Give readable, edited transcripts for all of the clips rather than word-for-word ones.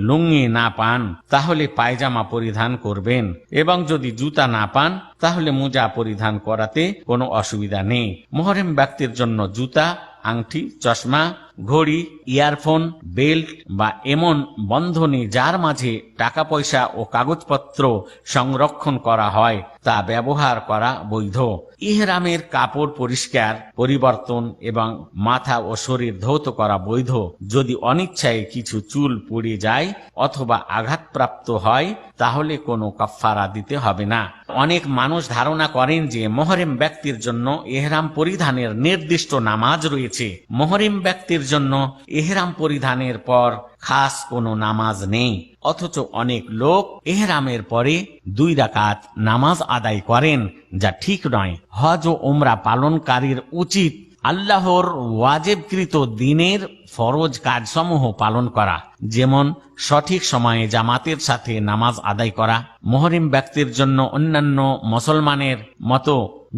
লুঙ্গি না পান তাহলে পায়জামা পরিধান করবেন, এবং যদি জুতা না পান তাহলে মোজা পরিধান করাতে কোনো অসুবিধা নেই। মুহরিম ব্যক্তির জন্য জুতা, আংটি, চশমা, ঘড়ি, ইয়ারফোন, বেল্ট বা এমন বন্ধনী যার মাঝে টাকা পয়সা ও কাগজপত্র সংরক্ষণ করা হয় তা ব্যবহার করা বৈধ। ইহরামের কাপড় পরিষ্কার, পরিবর্তন এবং মাথা ও শরীর ধৌত করা বৈধ। যদি অনিচ্ছায় কিছু চুল পুড়ে যায় অথবা আঘাতপ্রাপ্ত হয় তাহলে কোনো কাফফারা দিতে হবে না। অনেক মানুষ ধারণা করেন যে মুহরিম ব্যক্তির জন্য ইহরাম পরিধানের নির্দিষ্ট নামাজ রয়েছে। মুহরিম ব্যক্তির জন্য ইহরাম পরিধানের পর খাস কোনো নামাজ নেই, অথচ অনেক লোক ইহরামের পরে 2 রাকাত নামাজ আদায় করেন, যা ঠিক নয়। হজ ও উমরা পালনকারীর উচিত আল্লাহর ওয়াজিবকৃত দিনের ফরজ কাজসমূহ পালন করা, যেমন সঠিক সময়ে জামাতের সাথে নামাজ আদায় করা। মুহরিম ব্যক্তির জন্য অন্যান্য মুসলমানের মতো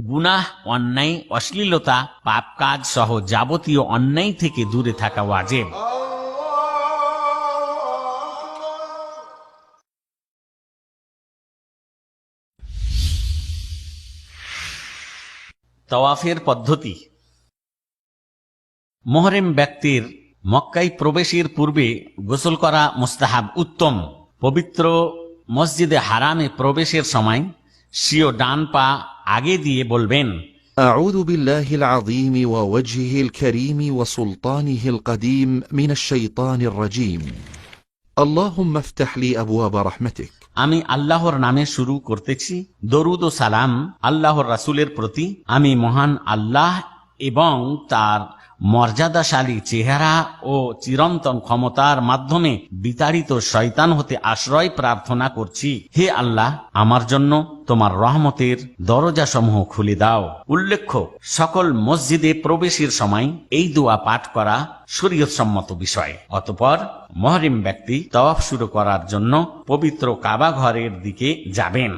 গুনাহ, অন্যায়, অশ্লীলতা, পাপ কাজ সহ যাবতীয় অন্যায় থেকে দূরে থাকা ওয়াজিব। তাওয়াফের পদ্ধতি। মুহরিম ব্যক্তির মক্কায় প্রবেশের পূর্বে গোসল করা মুস্তাহাব উত্তম। পবিত্র মসজিদে হারামে প্রবেশের সময় স্বীয় ডান পা আগে দিয়ে বলবেন, أعوذ بالله العظيم ووجهه الكريم وسلطانه القديم من الشيطان الرجيم اللهم افتح لي أبواب رحمتك। আমি আল্লাহর নামে শুরু করতেছি। দরুদ ও সালাম আল্লাহর রাসূলের প্রতি। আমি মহান আল্লাহ এবং তার মর্যাদাশালী চেহারা ও চিরন্তন ক্ষমতার মাধ্যমে বিতাড়িত শয়তান হতে আশ্রয় প্রার্থনা করছি। হে আল্লাহ, আমার জন্য তোমার রহমতের দরজাসমূহ খুলে দাও। উল্লেখ্য, সকল মসজিদে প্রবেশের সময় এই দোয়া পাঠ করা শরীয়তসম্মত বিষয়। অতঃপর মুহরিম ব্যক্তি তাওয়াফ শুরু করার জন্য পবিত্র কাবা ঘরের দিকে যাবেন।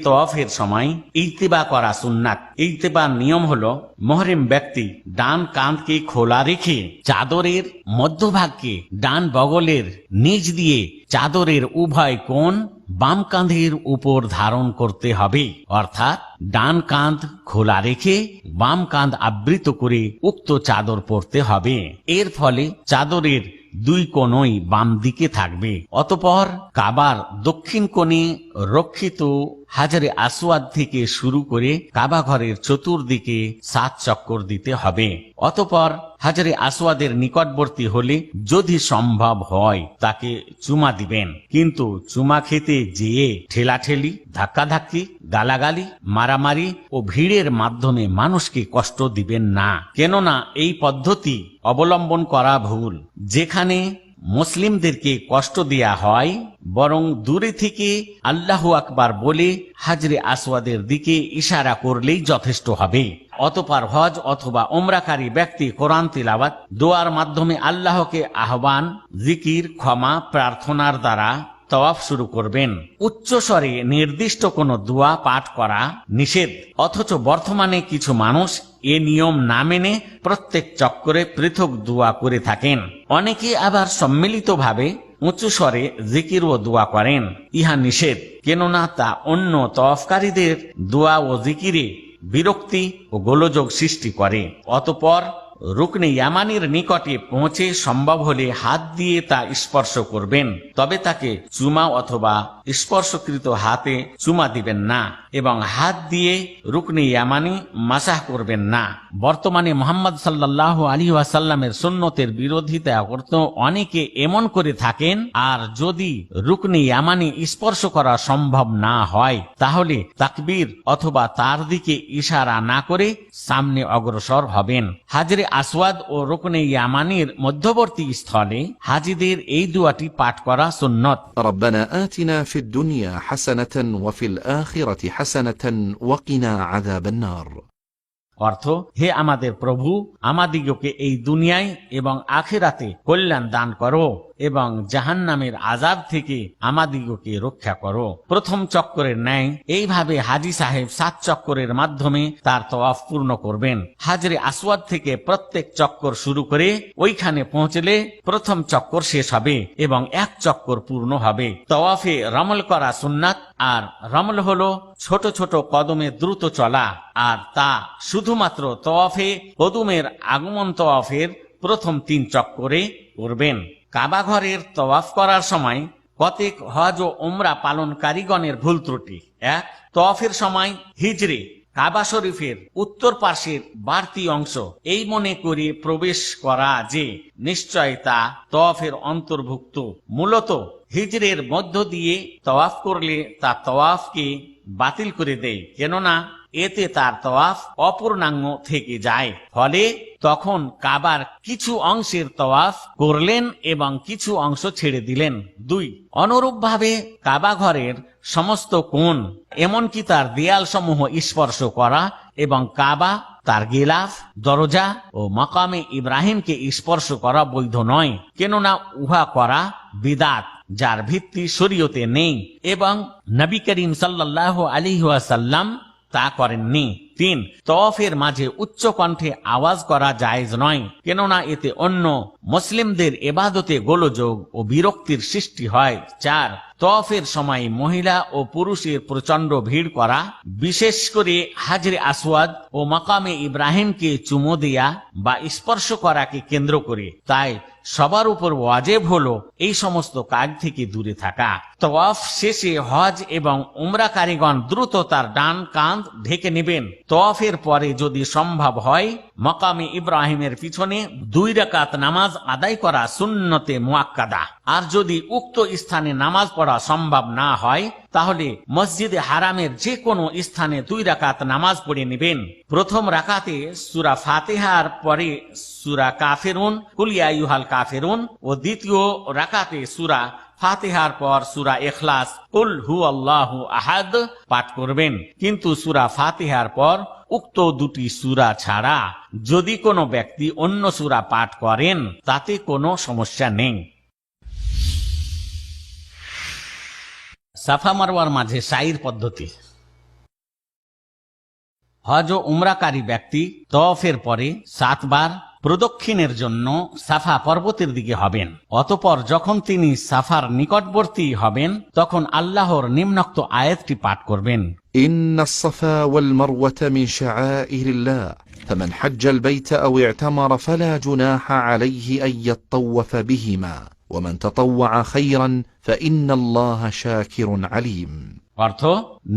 তাওয়াফের সময় ইত্তিবা করা সুন্নাত। ইত্তিবার নিয়ম হলো, মুহরিম ব্যক্তি ডান কাঁধকে খোলা রেখে চাদরের মধ্যভাগকে ডান বগলের নিচ দিয়ে চাদরের উভয় কোণ বাম কাঁধের উপর ধারণ করতে হবে, অর্থাৎ ডান কাঁধ খোলা রেখে বাম কাঁধ আবৃত করে উক্ত চাদর পরতে হবে। এর ফলে চাদরের 2 কোণই বাম দিকে থাকবে। অতঃপর কাবার দক্ষিণ কোণে রক্ষিত হাজারে আসওয়াদ থেকে শুরু করে কাবা ঘরের চতুর্দিকে 7 চক্কর দিতে হবে। অতঃপর হাজারে আসওয়াদের নিকটবর্তী হলে যদি সম্ভব হয় তাকে চুমা দিবেন, কিন্তু চুমা খেতে যেয়ে ঠেলাঠেলি, ধাক্কাধাক্কি, গালাগালি, মারামারি ও ভিড়ের মাধ্যমে মানুষকে কষ্ট দিবেন না, কেননা এই পদ্ধতি অবলম্বন করা ভুল। যেখানে মুসলিমদেরকে কষ্ট দেয়া হয়, বরং দূরে থেকে আল্লাহু আকবার বলে হাজরে আসওয়াদের দিকে ইশারা করলেই যথেষ্ট হবে। অতঃপর হজ অথবা উমরাকারী ব্যক্তি কোরআন তিলাওয়াত, দোয়ার মাধ্যমে আল্লাহকে আহ্বান, জিকির, ক্ষমা প্রার্থনার দ্বারা তাওয়াফ শুরু করবেন। উচ্চ স্বরে নির্দিষ্ট কোনো দোয়া পাঠ করা নিষেধ, অথচ বর্তমানে কিছু মানুষ এ নিয়ম না মেনে প্রত্যেক চক্করে পৃথক দোয়া করে থাকেন। অনেকে আবার সম্মিলিতভাবে উঁচু স্বরে জিকির ও দোয়া করেন। ইহা নিষেধ, কেননা তা অন্য তাওয়াফকারীদের দোয়া ও জিকিরে বিরক্তি ও গোলযোগ সৃষ্টি করে। অতঃপর রুকনে ইয়ামানির নিকটে পৌঁছে সম্ভব হলে হাত দিয়ে তা স্পর্শ করবেন, তবে তাকে চুমা অথবা স্পর্শকৃত হাতে চুমা দিবেন না এবং হাত দিয়ে রুকনে ইয়ামানি মাসাহ করবেন না। বর্তমানে মুহাম্মদ সাল্লাল্লাহু আলাইহি ওয়াসাল্লামের সুন্নতের বিরোধিতা করতে অনেকে এমন করে থাকেন। আর যদি রুকনে ইয়ামানি স্পর্শ করা সম্ভব না হয় তাহলে তাকবীর অথবা তার দিকে ইশারা না করে সামনে অগ্রসর হবেন। হাজরে আসওয়াদ ও রুকনে ইয়ামানির মধ্যবর্তী স্থলে হাজিদের এই দোয়াটি পাঠ করা সুন্নত। ربنا آتنا في الدنيا حسنة وفي الآخرة حسنة وقنا عذاب النار। অর্থ, হে আমাদের প্রভু, আমাদিগকে এই দুনিয়ায় এবং আখিরাতে কল্যাণ দান করো এবং জাহান্নামের আযাব থেকে আমাদিগকে রক্ষা করো। প্রথম চক্করের ন্যায় এইভাবে হাজী সাহেব 7 চক্করের মাধ্যমে তার তওয়াফ পূর্ণ করবেন। হাজরে আসওয়াদ থেকে প্রত্যেক চক্কর শুরু করে ওইখানে পৌঁছলে প্রথম চক্কর শেষ হবে এবং 1 চক্কর পূর্ণ হবে। তওয়াফে রমল করা সুন্নাত, আর রমল হলো ছোট ছোট কদমে দ্রুত চলা, আর তা শুধুমাত্র তওয়াফে কদুমের আগমন তওয়াফের প্রথম 3 চক্করে করবেন। কাবা ঘরের তওয়াফ করার সময় কতক হজ ও উমরা পালনকারীগণের ভুল ত্রুটি। 1, তওয়াফের সময় হিজরে কাবা শরীফের উত্তর পাশের বাড়তি অংশ এই মনে করে প্রবেশ করা যে নিশ্চয় তা তওয়াফের অন্তর্ভুক্ত। মূলত হিজরের মধ্য দিয়ে তওয়াফ করলে তা তওয়াফকে বাতিল করে দেয়, কেননা এতে তার তওয়াফ অপূর্ণাঙ্গ থেকে যায়। ফলে তখন কাবার কিছু অংশের তওয়াফ করলেন এবং কিছু অংশ ছেড়ে দিলেন। 2, অনুরূপভাবে কাবা ঘরের সমস্ত কোণ এমনকি তার দেয়াল সমূহ স্পর্শ করা এবং কাবা, তার গিলাফ, দরজা ও মাকামে ইব্রাহিমকে স্পর্শ করা বৈধ নয়, কেননা উহা করা বিদাত, যার ভিত্তি শরীয়তে নেই এবং নবী করিম সাল্লাল্লাহু আলাইহি ওয়াসাল্লাম তা করেননি। 3, তওয়াফের মাঝে উচ্চ কণ্ঠে আওয়াজ করা জায়েজ নয়, কেননা এতে অন্য মুসলিমদের ইবাদতে গোলযোগ ও বিরক্তির সৃষ্টি হয়। 4, তওয়াফের সময় মহিলা ও পুরুষের প্রচন্ড ভিড় করা, বিশেষ করে হাজরে আসওয়াদ ও মাকামে ইব্রাহিমকে চুমো দেয়া বা স্পর্শ করাকে কেন্দ্র করে। তাই সবার উপর ওয়াজিব হলো এই সমস্ত কাজ থেকে দূরে থাকা। তওয়াফ শেষে হজ এবং উমরাকারীগণ দ্রুত তার ডান কাঁধ ঢেকে নেবেন। তওয়াফের পরে যদি সম্ভব হয় মাকামে ইব্রাহিমের পিছনে 2 রাকাত নামাজ আদায় করা সুন্নতে মুআক্কাদা। আর যদি উক্ত স্থানে নামাজ পড়া সম্ভব না হয় তাহলে মসজিদে হারামের যে কোনো স্থানে 2 রাকাত নামাজ পড়ে নেবেন। প্রথম রাকাতে সূরা ফাতিহার পরে সূরা কাফিরুন, কুল ইয়া আইয়ুহাল কাফিরুন ও দ্বিতীয় রাকাতে সূরা ফাতিহার পর সূরা ইখলাস, কুল হুয়াল্লাহু আহাদ পাঠ করবেন। কিন্তু সূরা ফাতিহার পর উক্ত 2টি সূরা ছাড়া যদি কোনো ব্যক্তি অন্য সূরা পাঠ করেন তাতে কোনো সমস্যা নেই। সাফা মারওয়ার মাঝে সাইর পদ্ধতি। হজ ও উমরাকারী ব্যক্তি তওয়াফের পরে 7 বার প্রদক্ষিণের জন্য সাফা পর্বতের দিকে হবেন। অতঃপর যখন তিনি সাফার নিকটবর্তী হবেন তখন আল্লাহর নিম্নোক্ত আয়াতটি পাঠ করবেন। إن الصفا والمروة من شعائر الله فمن حج البيت أو اعتمر فلا جناح عليه أن يطوف بهما ومن تطوع خيرا فإن الله شاكر عليم। অর্থ,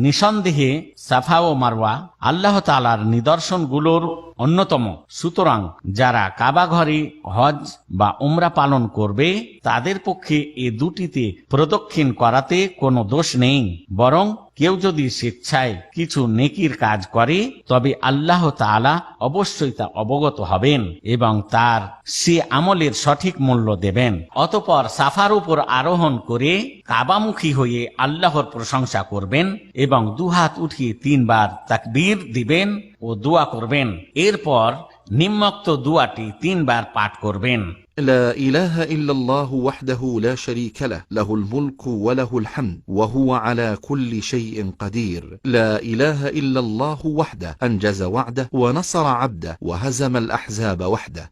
নিঃসন্দেহে সাফা ও মারওয়া আল্লাহ তাআলার নিদর্শনগুলোর অন্যতম। সুতরাং যারা কাবা ঘরে হজ বা উমরা পালন করবে তাদের পক্ষে এ দুটিতে প্রদক্ষিণ করাতে কোনো দোষ নেই, বরং কেউ যদি স্বেচ্ছায় কিছু নেকির কাজ করে তবে আল্লাহ তাআলা অবশ্যই তা অবগত হবেন এবং তার সে আমলের সঠিক মূল্য দেবেন। অতঃপর সাফার উপর আরোহণ করে কাবামুখী হয়ে আল্লাহর প্রশংসা করবেন এবং 2 হাত উঠিয়ে 3 বার তাকবীর দিবেন ও দোয়া করবেন। এরপর নিম্নোক্ত দোয়াটি 3 বার পাঠ করবেন। لا إله إلا الله وحده لا شريك له له الملك وله الحمد وهو على كل شيء قدير لا إله إلا الله وحده أنجز وعده ونصر عبده وهزم الأحزاب وحده।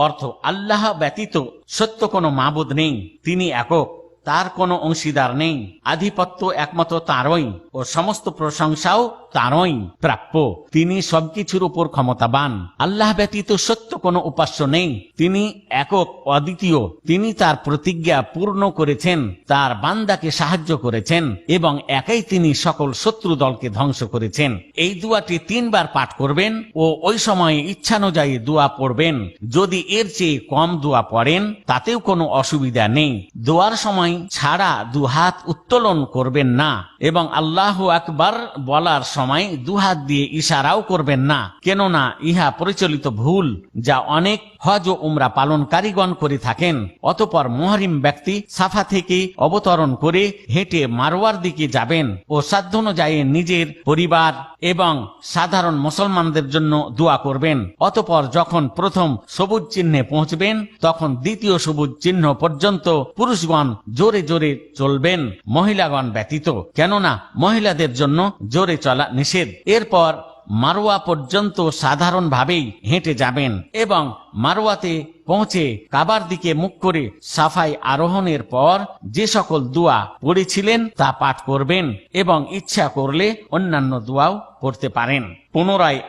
অর্থ আল্লাহ ব্যতীত সত্য কোনো মাবুদ নেই, তিনি একক, তার কোনো অংশীদার নেই, আধিপত্য একমাত্র তারই ও সমস্ত প্রশংসাও তারই প্রাপ্য। তিনি সবকিছুর উপর ক্ষমতাবান। আল্লাহ ব্যতীত সত্য কোনো উপাস্য নেই, তিনি একক অদ্বিতীয়। তিনি তার প্রতিজ্ঞা পূর্ণ করেছেন, তার বান্দাকে সাহায্য করেছেন এবং একাই তিনি সকল শত্রু দলকে ধ্বংস করেছেন। এই দোয়াটি 3 বার পাঠ করবেন ও ওই সময়ে ইচ্ছানুযায়ী দোয়া পড়বেন। যদি এর চেয়ে কম দোয়া পড়েন তাতেও কোনো অসুবিধা নেই। দোয়ার সময় সময় ছাড়া দুহাত উত্তোলন করবেন না এবং আল্লাহু আকবার বলার সময় দুহাত দিয়ে ইশারাও করবেন না, কেননা ইহা পরিচালিত ভুল যা অনেক হজ ও উমরা পালনকারীগণ করে থাকেন। অতঃপর মুহরিম ব্যক্তি সাফা থেকে অবতরণ করে হেঁটে মারওয়ার দিকে যাবেন ও সাধ্য অনুযায়ী নিজের পরিবার এবং সাধারণ মুসলমানদের জন্য দোয়া করবেন। অতঃপর যখন প্রথম সবুজ চিহ্নে পৌঁছবেন তখন দ্বিতীয় সবুজ চিহ্ন পর্যন্ত পুরুষগণ জোরে জোরে চলবেন, মহিলাগণ ব্যতীত, কেননা মহিলাদের জন্য জোরে চলা নিষেধ। এরপর মারওয়া পর্যন্ত সাধারণভাবেই হেঁটে যাবেন এবং মারওয়াতে পৌঁছে কাবার দিকে মুখ করে সাফাই আরোহণের পর যে সকল দোয়া পড়েছিলেন তা পাঠ করবেন এবং ইচ্ছা করলে অন্যান্য দোয়াও পড়তে পারেন। পুনরায়